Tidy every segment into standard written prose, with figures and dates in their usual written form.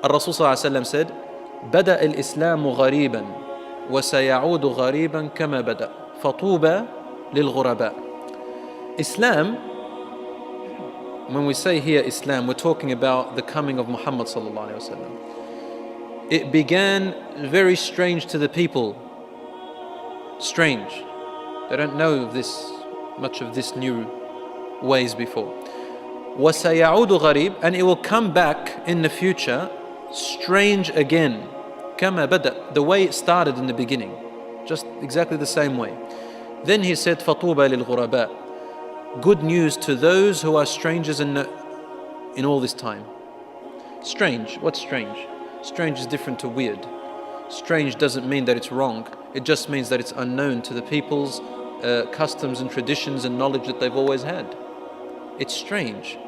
Rasul said, بدأ الإسلام غريبا وسيعود غريبا كما بدأ فطوبى للغرباء. Islam, when we say here Islam, we're talking about the coming of Muhammad sallallahu alaihi wasallam. It began very strange to the people. Strange. They don't know much of this new ways before. وَسَيَعُودُ غَرِيبٌ, and it will come back in the future strange again. كَمَا بَدَأ, the way it started in the beginning. Just exactly the same way. Then he said, فَطُوبَى لِلْغُرَبَاء, good news to those who are strangers in all this time. Strange. What's strange? Strange is different to weird. Strange doesn't mean that it's wrong. It just means that it's unknown to the people's customs and traditions and knowledge that they've always had. It's strange,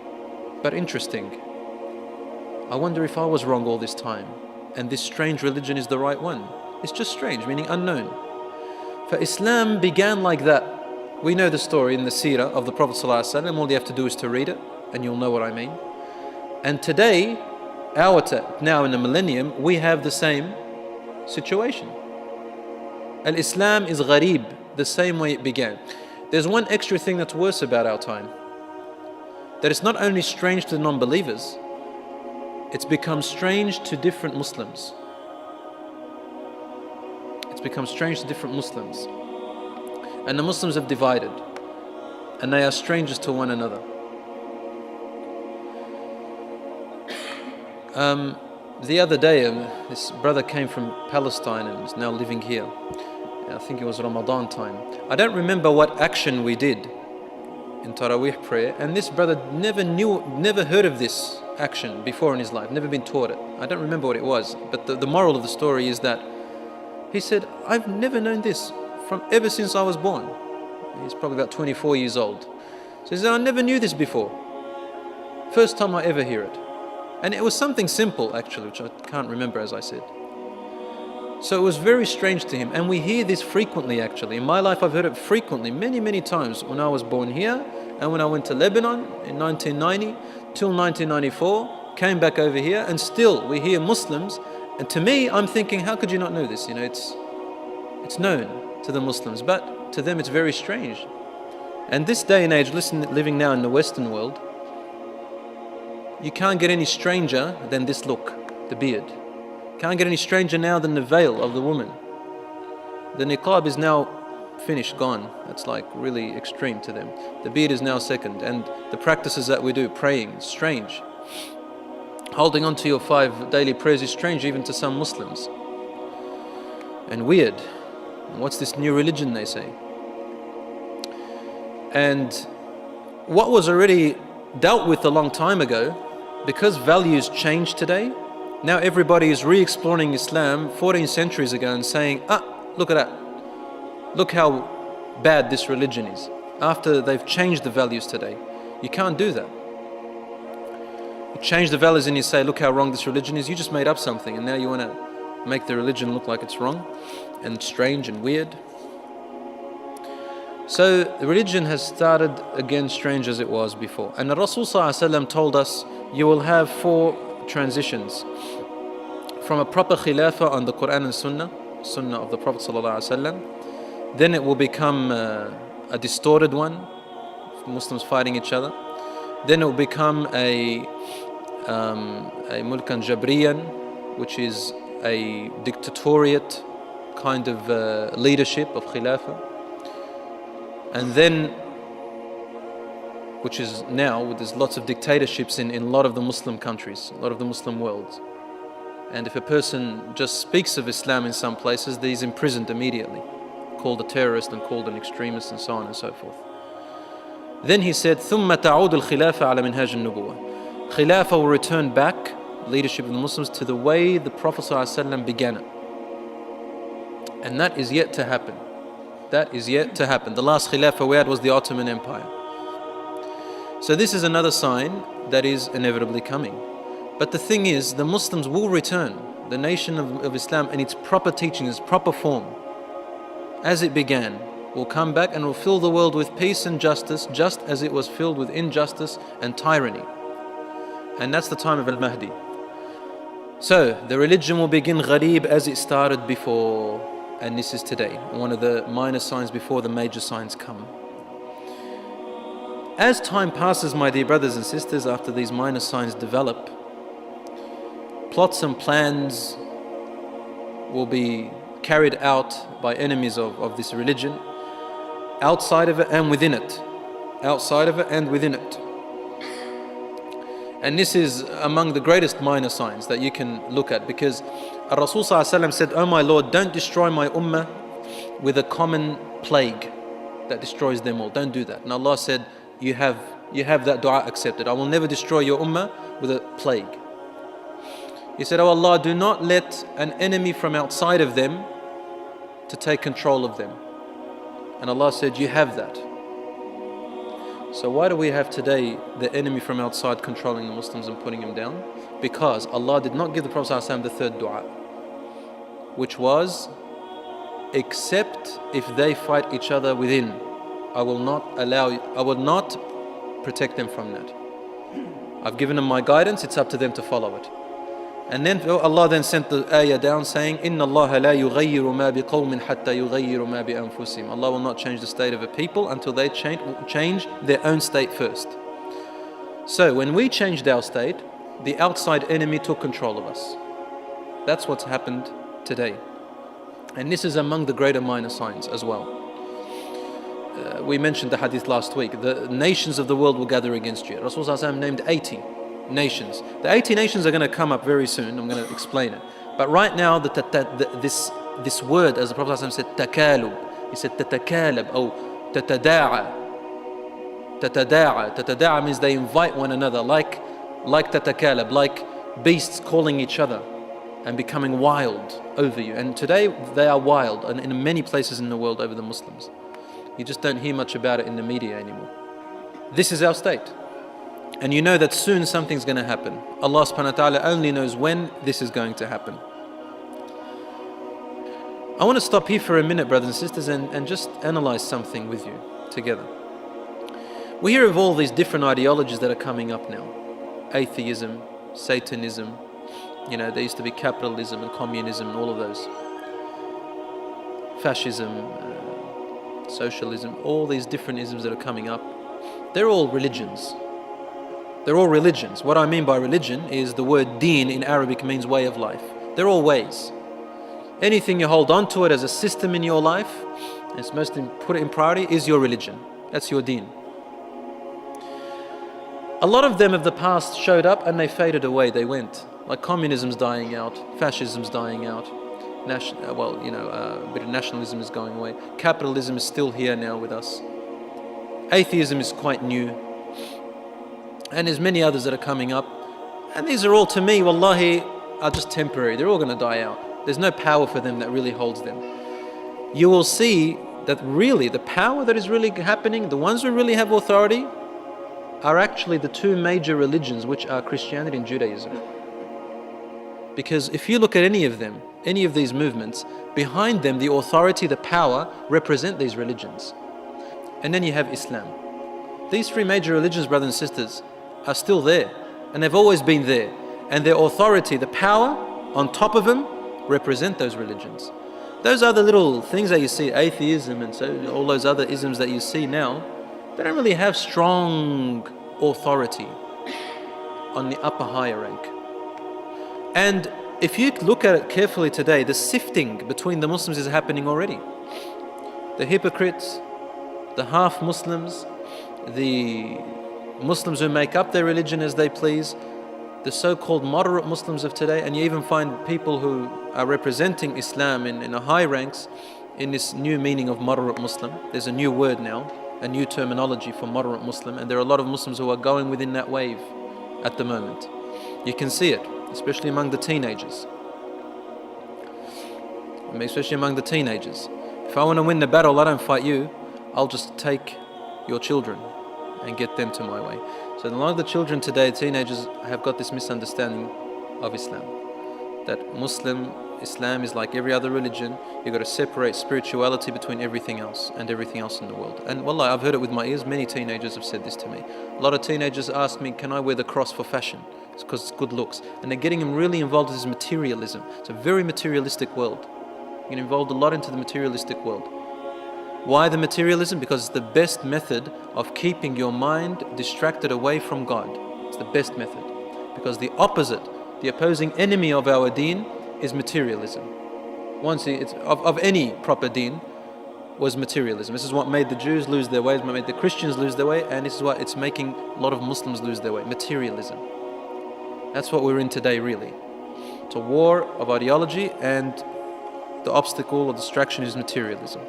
but interesting. I wonder if I was wrong all this time, and this strange religion is the right one. It's just strange, meaning unknown. For Islam began like that. We know the story in the Seerah of the Prophet ﷺ. All you have to do is to read it, and you'll know what I mean. And today, now in the millennium, we have the same situation. Al-Islam is gharib, the same way it began. There's one extra thing that's worse about our time. That it's not only strange to non-believers, it's become strange to different Muslims. It's become strange to different Muslims. And the Muslims have divided, and they are strangers to one another. The other day, this brother came from Palestine and is now living here. I think it was Ramadan time. I don't remember what action we did in Taraweeh prayer, and this brother never heard of this action before in his life, never been taught it. I don't remember what it was, but the moral of the story is that he said, I've never known this ever since I was born. He's probably about 24 years old. So he said, I never knew this before. First time I ever hear it. And it was something simple actually, which I can't remember, as I said. So it was very strange to him, and we hear this frequently actually. In my life I've heard it frequently, many times, when I was born here and when I went to Lebanon in 1990 till 1994, came back over here, and still we hear Muslims, and to me I'm thinking, how could you not know this? You know, it's known to the Muslims, but to them it's very strange. And this day and age, living now in the Western world, you can't get any stranger than this look, the beard. Can't get any stranger now than the veil of the woman. The niqab is now finished, gone. That's like really extreme to them. The beard is now second, and the practices that we do, praying, is strange. Holding on to your 5 daily prayers is strange even to some Muslims. And weird. What's this new religion, they say? And what was already dealt with a long time ago, because values change today, now everybody is re-exploring Islam 14 centuries ago and saying, look at that. Look how bad this religion is. After they've changed the values today. You can't do that. You change the values and you say, look how wrong this religion is. You just made up something, and now you want to make the religion look like it's wrong and strange and weird. So the religion has started again strange as it was before. And the Rasul ﷺ told us, you will have 4 transitions. From a proper khilafah on the Quran and Sunnah of the Prophet ﷺ. Then it will become a distorted one, Muslims fighting each other. Then it will become a mulkan jabriyan, which is a dictatoriate kind of leadership of khilafah. And then, which is now, there's lots of dictatorships in a lot of the Muslim countries, a lot of the Muslim worlds. And if a person just speaks of Islam in some places, he's imprisoned immediately, called a terrorist and called an extremist and so on and so forth. Then he said, ثُمَّ تَعُودُ الْخِلَافَةَ عَلَى مِنْهَاجِ النُّبُوَّةِ. Khilafah will return back, leadership of the Muslims, to the way the Prophet ﷺ began it. And that is yet to happen. That is yet to happen. The last Khilafah we had was the Ottoman Empire. So this is another sign that is inevitably coming. But the thing is, the Muslims will return, the nation of Islam in its proper teaching, its proper form, as it began, will come back and will fill the world with peace and justice, just as it was filled with injustice and tyranny. And that's the time of Al-Mahdi. So the religion will begin gharib as it started before, and this is today, one of the minor signs before the major signs come. As time passes, my dear brothers and sisters, after these minor signs develop, plots and plans will be carried out by enemies of this religion, outside of it and within it. Outside of it and within it. And this is among the greatest minor signs that you can look at, because Rasul said, "Oh my Lord, don't destroy my ummah with a common plague that destroys them all. Don't do that." And Allah said, you have that dua accepted. I will never destroy your ummah with a plague. He said, "Oh Allah, do not let an enemy from outside of them to take control of them." And Allah said, "You have that." So why do we have today the enemy from outside controlling the Muslims and putting them down? Because Allah did not give the Prophet ﷺ the third dua, which was, except if they fight each other within, I will not protect them from that. I've given them my guidance, it's up to them to follow it. And then Allah then sent the ayah down saying, إِنَّ اللَّهَ لَا يُغَيِّرُ مَا بِقَوْمٍ حَتَّى يُغَيِّرُ مَا بِأَنفُسِهِمْ. Allah will not change the state of a people until they change their own state first. So when we changed our state, the outside enemy took control of us. That's what's happened today. And this is among the greater minor signs as well. We mentioned the hadith last week. The nations of the world will gather against you. Rasul ﷺ named 80 nations. The 80 nations are going to come up very soon. I'm going to explain it. But right now, this word, as the Prophet ﷺ said, takalub. He said tatakalab or tatada'a. Tatada'a means they invite one another, like tatakalab, like beasts calling each other and becoming wild over you. And today they are wild, and in many places in the world over the Muslims. You just don't hear much about it in the media anymore. This is our state. And you know that soon something's going to happen. Allah subhanahu wa ta'ala only knows when this is going to happen. I want to stop here for a minute, brothers and sisters, and just analyze something with you together. We hear of all these different ideologies that are coming up now. Atheism, Satanism, there used to be capitalism and communism and all of those. Fascism, socialism, all these different isms that are coming up. They're all religions. They're all religions. What I mean by religion is the word deen in Arabic means way of life. They're all ways. Anything you hold on to it as a system in your life, it's most put it in priority, is your religion. That's your deen. A lot of them of the past showed up and they faded away. They went. Like communism's dying out, fascism's dying out. A bit of nationalism is going away. Capitalism is still here now with us. Atheism is quite new. And there's many others that are coming up. And these are all, to me, wallahi, are just temporary. They're all going to die out. There's no power for them that really holds them. You will see that really the power that is really happening, the ones who really have authority, are actually the two major religions, which are Christianity and Judaism. Because if you look at any of them, any of these movements, behind them, the authority, the power, represent these religions. And then you have Islam. These three major religions, brothers and sisters, are still there. And they've always been there. And their authority, the power on top of them, represent those religions. Those other little things that you see, atheism and so all those other isms that you see now, they don't really have strong authority on the upper higher rank. And if you look at it carefully today, the sifting between the Muslims is happening already. The hypocrites, the half-Muslims, the Muslims who make up their religion as they please, the so-called moderate Muslims of today, and you even find people who are representing Islam in a high ranks in this new meaning of moderate Muslim. There's a new word now, a new terminology for moderate Muslim, and there are a lot of Muslims who are going within that wave at the moment. You can see it, especially among the teenagers. Especially among the teenagers. If I want to win the battle, I don't fight you. I'll just take your children and get them to my way. So a lot of the children today, teenagers, have got this misunderstanding of Islam. That Muslim Islam is like every other religion. You've got to separate spirituality between everything else and everything else in the world. And wallah, I've heard it with my ears. Many teenagers have said this to me. A lot of teenagers ask me, can I wear the cross for fashion? It's because it's good looks. And they're getting them really involved in this materialism. It's a very materialistic world. You get involved a lot into the materialistic world. Why the materialism? Because it's the best method of keeping your mind distracted away from God. It's the best method. Because the opposite, the opposing enemy of our deen is materialism. Once it's of any proper deen was materialism. This is what made the Jews lose their way, what made the Christians lose their way, and this is what it's making a lot of Muslims lose their way. Materialism. That's what we're in today, really. It's a war of ideology, and the obstacle or distraction is materialism.